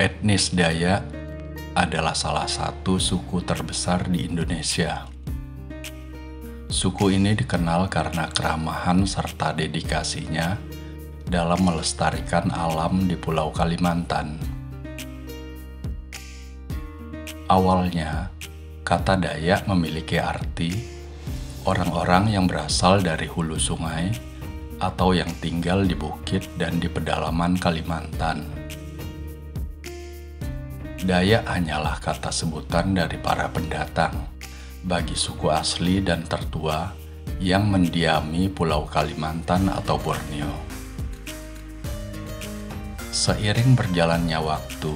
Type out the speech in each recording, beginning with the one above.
Etnis Dayak adalah salah satu suku terbesar di Indonesia. Suku ini dikenal karena keramahan serta dedikasinya dalam melestarikan alam di Pulau Kalimantan. Awalnya, kata Dayak memiliki arti orang-orang yang berasal dari hulu sungai atau yang tinggal di bukit dan di pedalaman Kalimantan. Dayak hanyalah kata sebutan dari para pendatang bagi suku asli dan tertua yang mendiami Pulau Kalimantan atau Borneo. Seiring berjalannya waktu,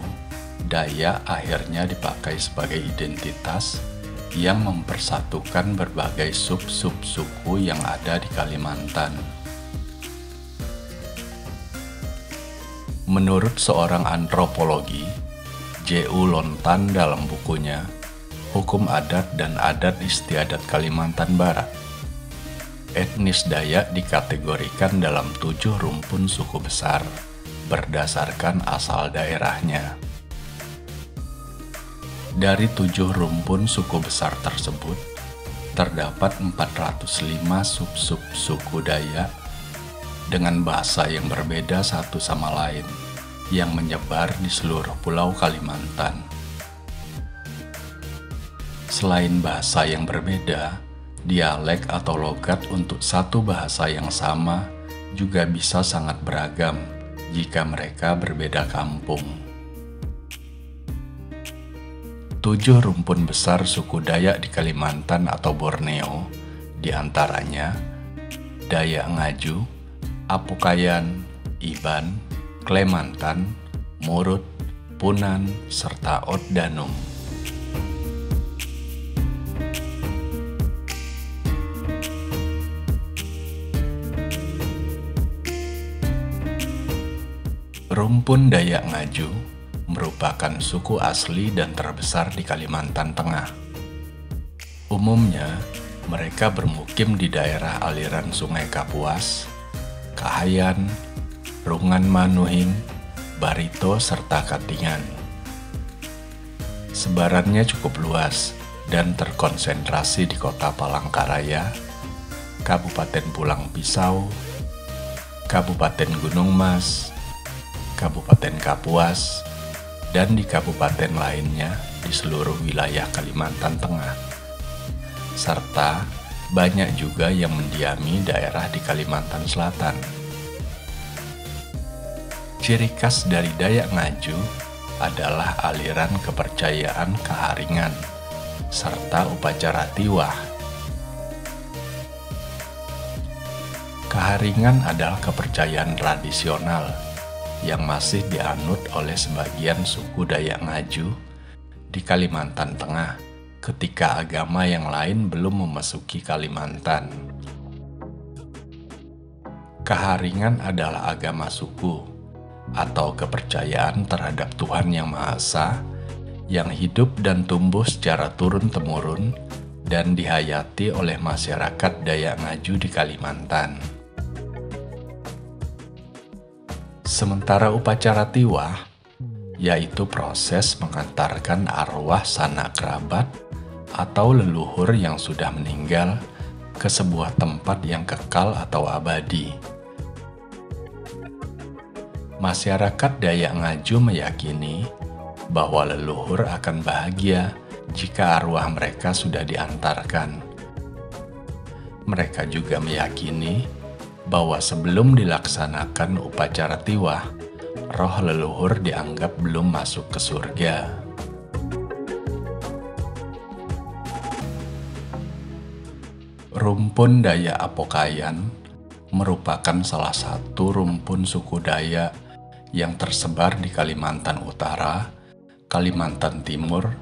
Dayak akhirnya dipakai sebagai identitas yang mempersatukan berbagai sub-sub suku yang ada di Kalimantan. Menurut seorang antropologi, J.U. Lontan dalam bukunya Hukum Adat dan Adat Istiadat Kalimantan Barat, etnis Dayak dikategorikan dalam 7 rumpun suku besar berdasarkan asal daerahnya. Dari 7 rumpun suku besar tersebut, terdapat 405 sub-sub suku Dayak dengan bahasa yang berbeda satu sama lain yang menyebar di seluruh Pulau Kalimantan. Selain bahasa yang berbeda, dialek atau logat untuk satu bahasa yang sama juga bisa sangat beragam jika mereka berbeda kampung. 7 rumpun besar suku Dayak di Kalimantan atau Borneo, diantaranya Dayak Ngaju, Apukayan, Iban, Klemantan, Murut, Punan, serta Oddanum. Rumpun Dayak Ngaju merupakan suku asli dan terbesar di Kalimantan Tengah. Umumnya, mereka bermukim di daerah aliran Sungai Kapuas, Kahayan, Rungan Manuhing, Barito, serta Katingan. Sebarannya cukup luas dan terkonsentrasi di Kota Palangkaraya, Kabupaten Pulang Pisau, Kabupaten Gunung Mas, Kabupaten Kapuas, dan di kabupaten lainnya di seluruh wilayah Kalimantan Tengah. Serta banyak juga yang mendiami daerah di Kalimantan Selatan. Ciri khas dari Dayak Ngaju adalah aliran kepercayaan keharingan serta upacara tiwah. Keharingan adalah kepercayaan tradisional yang masih dianut oleh sebagian suku Dayak Ngaju di Kalimantan Tengah ketika agama yang lain belum memasuki Kalimantan. Keharingan adalah agama suku atau kepercayaan terhadap Tuhan Yang Maha Esa yang hidup dan tumbuh secara turun-temurun dan dihayati oleh masyarakat Dayak Ngaju di Kalimantan. Sementara upacara tiwah, yaitu proses mengantarkan arwah sanak kerabat atau leluhur yang sudah meninggal ke sebuah tempat yang kekal atau abadi. Masyarakat Dayak Ngaju meyakini bahwa leluhur akan bahagia jika arwah mereka sudah diantarkan. Mereka juga meyakini bahwa sebelum dilaksanakan upacara tiwah, roh leluhur dianggap belum masuk ke surga. Rumpun Dayak Apokayan merupakan salah satu rumpun suku Dayak yang tersebar di Kalimantan Utara, Kalimantan Timur,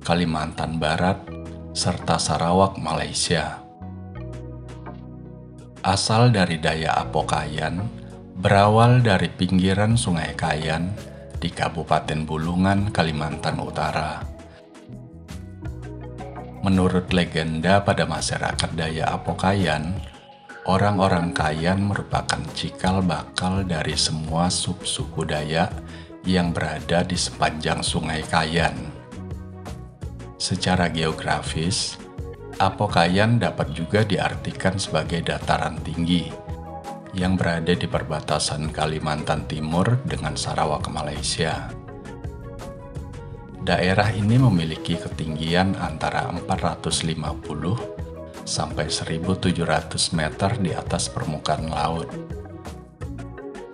Kalimantan Barat, serta Sarawak, Malaysia. Asal dari Dayak Apokayan berawal dari pinggiran Sungai Kayan di Kabupaten Bulungan, Kalimantan Utara. Menurut legenda pada masyarakat Dayak Apokayan, orang-orang Kayan merupakan cikal bakal dari semua subsuku Dayak yang berada di sepanjang Sungai Kayan. Secara geografis, Apokayan dapat juga diartikan sebagai dataran tinggi yang berada di perbatasan Kalimantan Timur dengan Sarawak, Malaysia. Daerah ini memiliki ketinggian antara 450 sampai 1.700 meter di atas permukaan laut.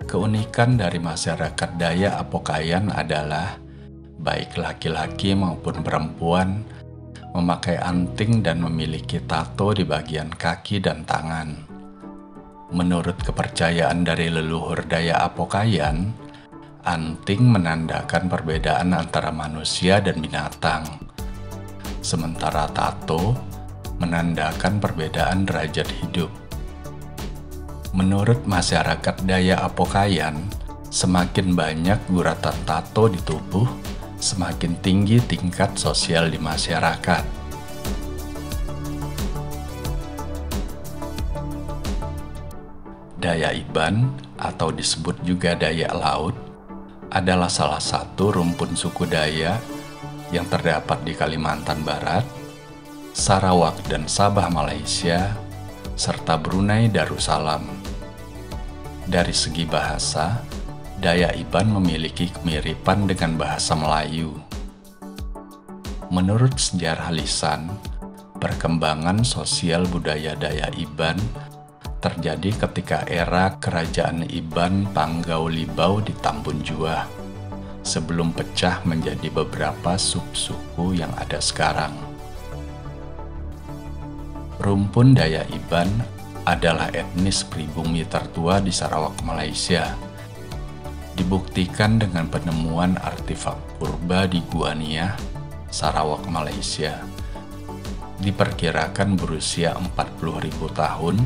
Keunikan dari masyarakat Dayak Apokayan adalah baik laki-laki maupun perempuan memakai anting dan memiliki tato di bagian kaki dan tangan. Menurut kepercayaan dari leluhur Dayak Apokayan, anting menandakan perbedaan antara manusia dan binatang, sementara tato menandakan perbedaan derajat hidup. Menurut masyarakat Dayak Apokayan, semakin banyak guratan tato di tubuh, semakin tinggi tingkat sosial di masyarakat. Dayak Iban, atau disebut juga Dayak Laut, adalah salah satu rumpun suku Dayak yang terdapat di Kalimantan Barat, Sarawak dan Sabah, Malaysia, serta Brunei Darussalam. Dari segi bahasa, Dayak Iban memiliki kemiripan dengan bahasa Melayu. Menurut sejarah lisan, perkembangan sosial budaya Dayak Iban terjadi ketika era kerajaan Iban Panggau Libau di Tambun Juah, sebelum pecah menjadi beberapa subsuku yang ada sekarang. Rumpun Dayak Iban adalah etnis pribumi tertua di Sarawak, Malaysia. Dibuktikan dengan penemuan artefak purba di Gua Niah, Sarawak, Malaysia. Diperkirakan berusia 40.000 tahun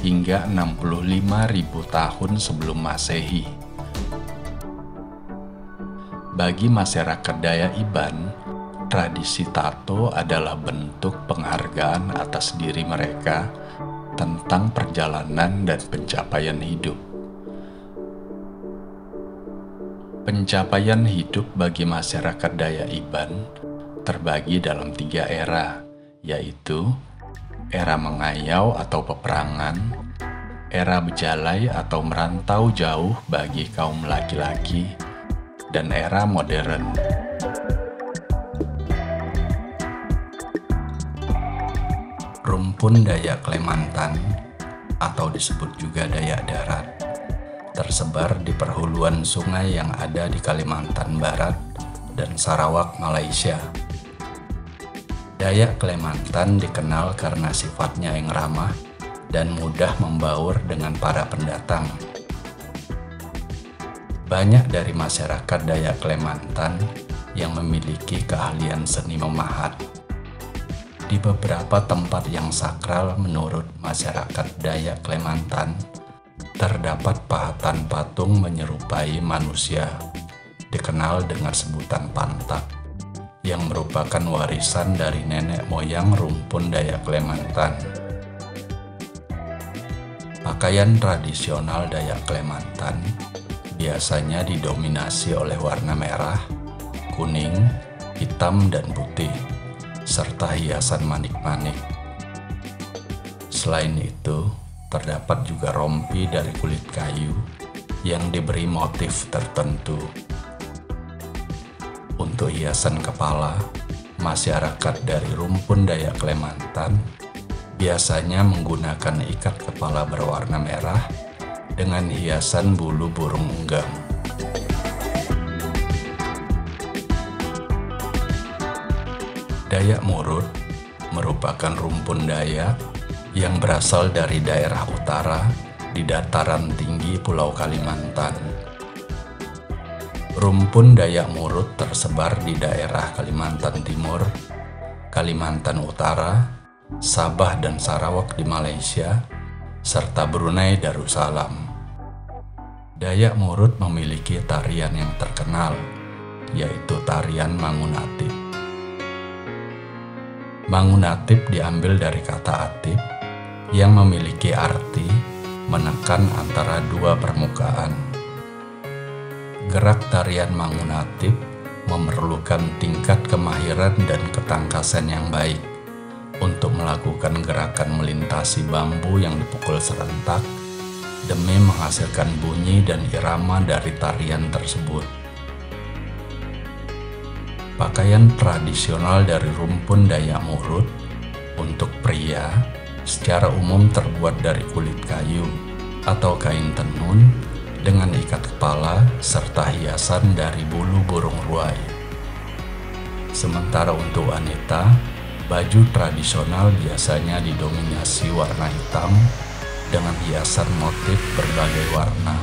hingga 65.000 tahun sebelum Masehi. Bagi masyarakat Dayak Iban, tradisi tato adalah bentuk penghargaan atas diri mereka tentang perjalanan dan pencapaian hidup. Pencapaian hidup bagi masyarakat Dayak Iban terbagi dalam 3 era, yaitu era mengayau atau peperangan, era bejalai atau merantau jauh bagi kaum laki-laki, dan era modern. Rumpun Dayak Klemantan, atau disebut juga Dayak Darat, tersebar di perhuluan sungai yang ada di Kalimantan Barat dan Sarawak, Malaysia. Dayak Klemantan dikenal karena sifatnya yang ramah dan mudah membaur dengan para pendatang. Banyak dari masyarakat Dayak Klemantan yang memiliki keahlian seni memahat. Di beberapa tempat yang sakral menurut masyarakat Dayak Klemantan, terdapat pahatan patung menyerupai manusia, dikenal dengan sebutan pantak, yang merupakan warisan dari nenek moyang rumpun Dayak Klemantan. Pakaian tradisional Dayak Klemantan biasanya didominasi oleh warna merah, kuning, hitam, dan putih, serta hiasan manik-manik. Selain itu, terdapat juga rompi dari kulit kayu yang diberi motif tertentu. Untuk hiasan kepala, masyarakat dari rumpun Dayak Klemantan biasanya menggunakan ikat kepala berwarna merah dengan hiasan bulu burung unggang. Dayak Murut merupakan rumpun Dayak yang berasal dari daerah utara di dataran tinggi Pulau Kalimantan. Rumpun Dayak Murut tersebar di daerah Kalimantan Timur, Kalimantan Utara, Sabah dan Sarawak di Malaysia, serta Brunei Darussalam. Dayak Murut memiliki tarian yang terkenal, yaitu tarian Mangunatip. Mangunatip diambil dari kata atip yang memiliki arti menekan antara dua permukaan. Gerak tarian Mangunatip memerlukan tingkat kemahiran dan ketangkasan yang baik untuk melakukan gerakan melintasi bambu yang dipukul serentak demi menghasilkan bunyi dan irama dari tarian tersebut. Pakaian tradisional dari rumpun Dayak Murut untuk pria secara umum terbuat dari kulit kayu atau kain tenun dengan ikat kepala serta hiasan dari bulu burung ruai. Sementara untuk wanita, baju tradisional biasanya didominasi warna hitam dengan hiasan motif berbagai warna.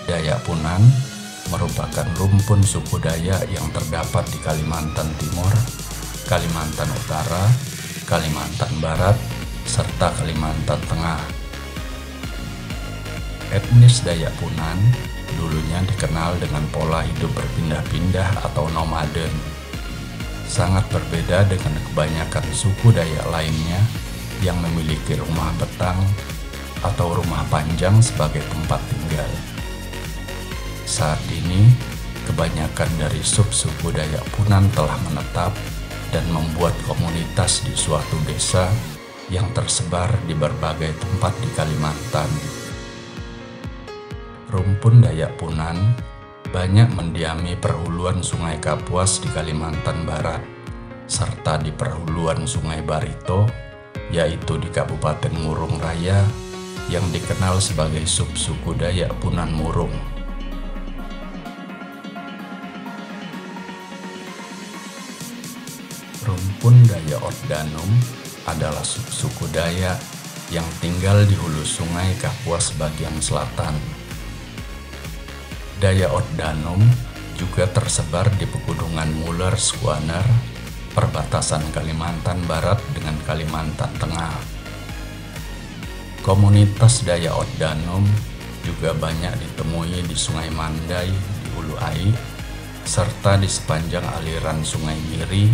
Dayak Punan merupakan rumpun suku Dayak yang terdapat di Kalimantan Timur, Kalimantan Utara, Kalimantan Barat, serta Kalimantan Tengah. Etnis Dayak Punan dulunya dikenal dengan pola hidup berpindah-pindah atau nomaden. Sangat berbeda dengan kebanyakan suku Dayak lainnya yang memiliki rumah betang atau rumah panjang sebagai tempat tinggal. Saat ini, kebanyakan dari subsuku Dayak Punan telah menetap dan membuat komunitas di suatu desa yang tersebar di berbagai tempat di Kalimantan. Rumpun Dayak Punan banyak mendiami perhuluan Sungai Kapuas di Kalimantan Barat, serta di perhuluan Sungai Barito, yaitu di Kabupaten Murung Raya, yang dikenal sebagai subsuku Dayak Punan Murung. Rumpun Dayak Oddanum adalah subsuku Dayak yang tinggal di hulu Sungai Kapuas bagian selatan. Dayak Oddanum juga tersebar di pegunungan Muler Squaner, perbatasan Kalimantan Barat dengan Kalimantan Tengah. Komunitas Dayak Oddanum juga banyak ditemui di Sungai Mandai di Hulu Ai, serta di sepanjang aliran Sungai Miri,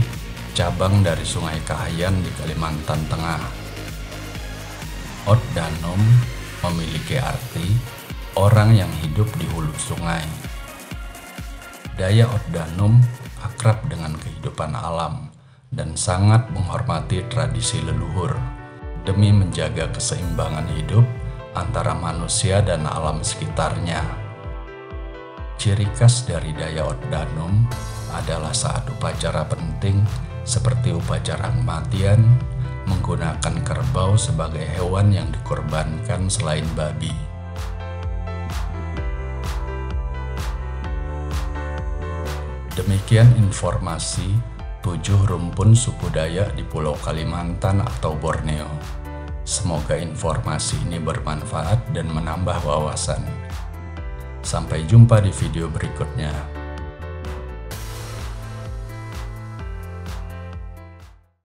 cabang dari Sungai Kahayan di Kalimantan Tengah. Oddanum memiliki arti orang yang hidup di hulu sungai. Dayak Oddanum akrab dengan kehidupan alam dan sangat menghormati tradisi leluhur demi menjaga keseimbangan hidup antara manusia dan alam sekitarnya. Ciri khas dari Dayak Oddanum adalah saat upacara penting seperti upacara kematian, menggunakan kerbau sebagai hewan yang dikorbankan selain babi. Demikian informasi 7 rumpun suku Dayak di Pulau Kalimantan atau Borneo. Semoga informasi ini bermanfaat dan menambah wawasan. Sampai jumpa di video berikutnya.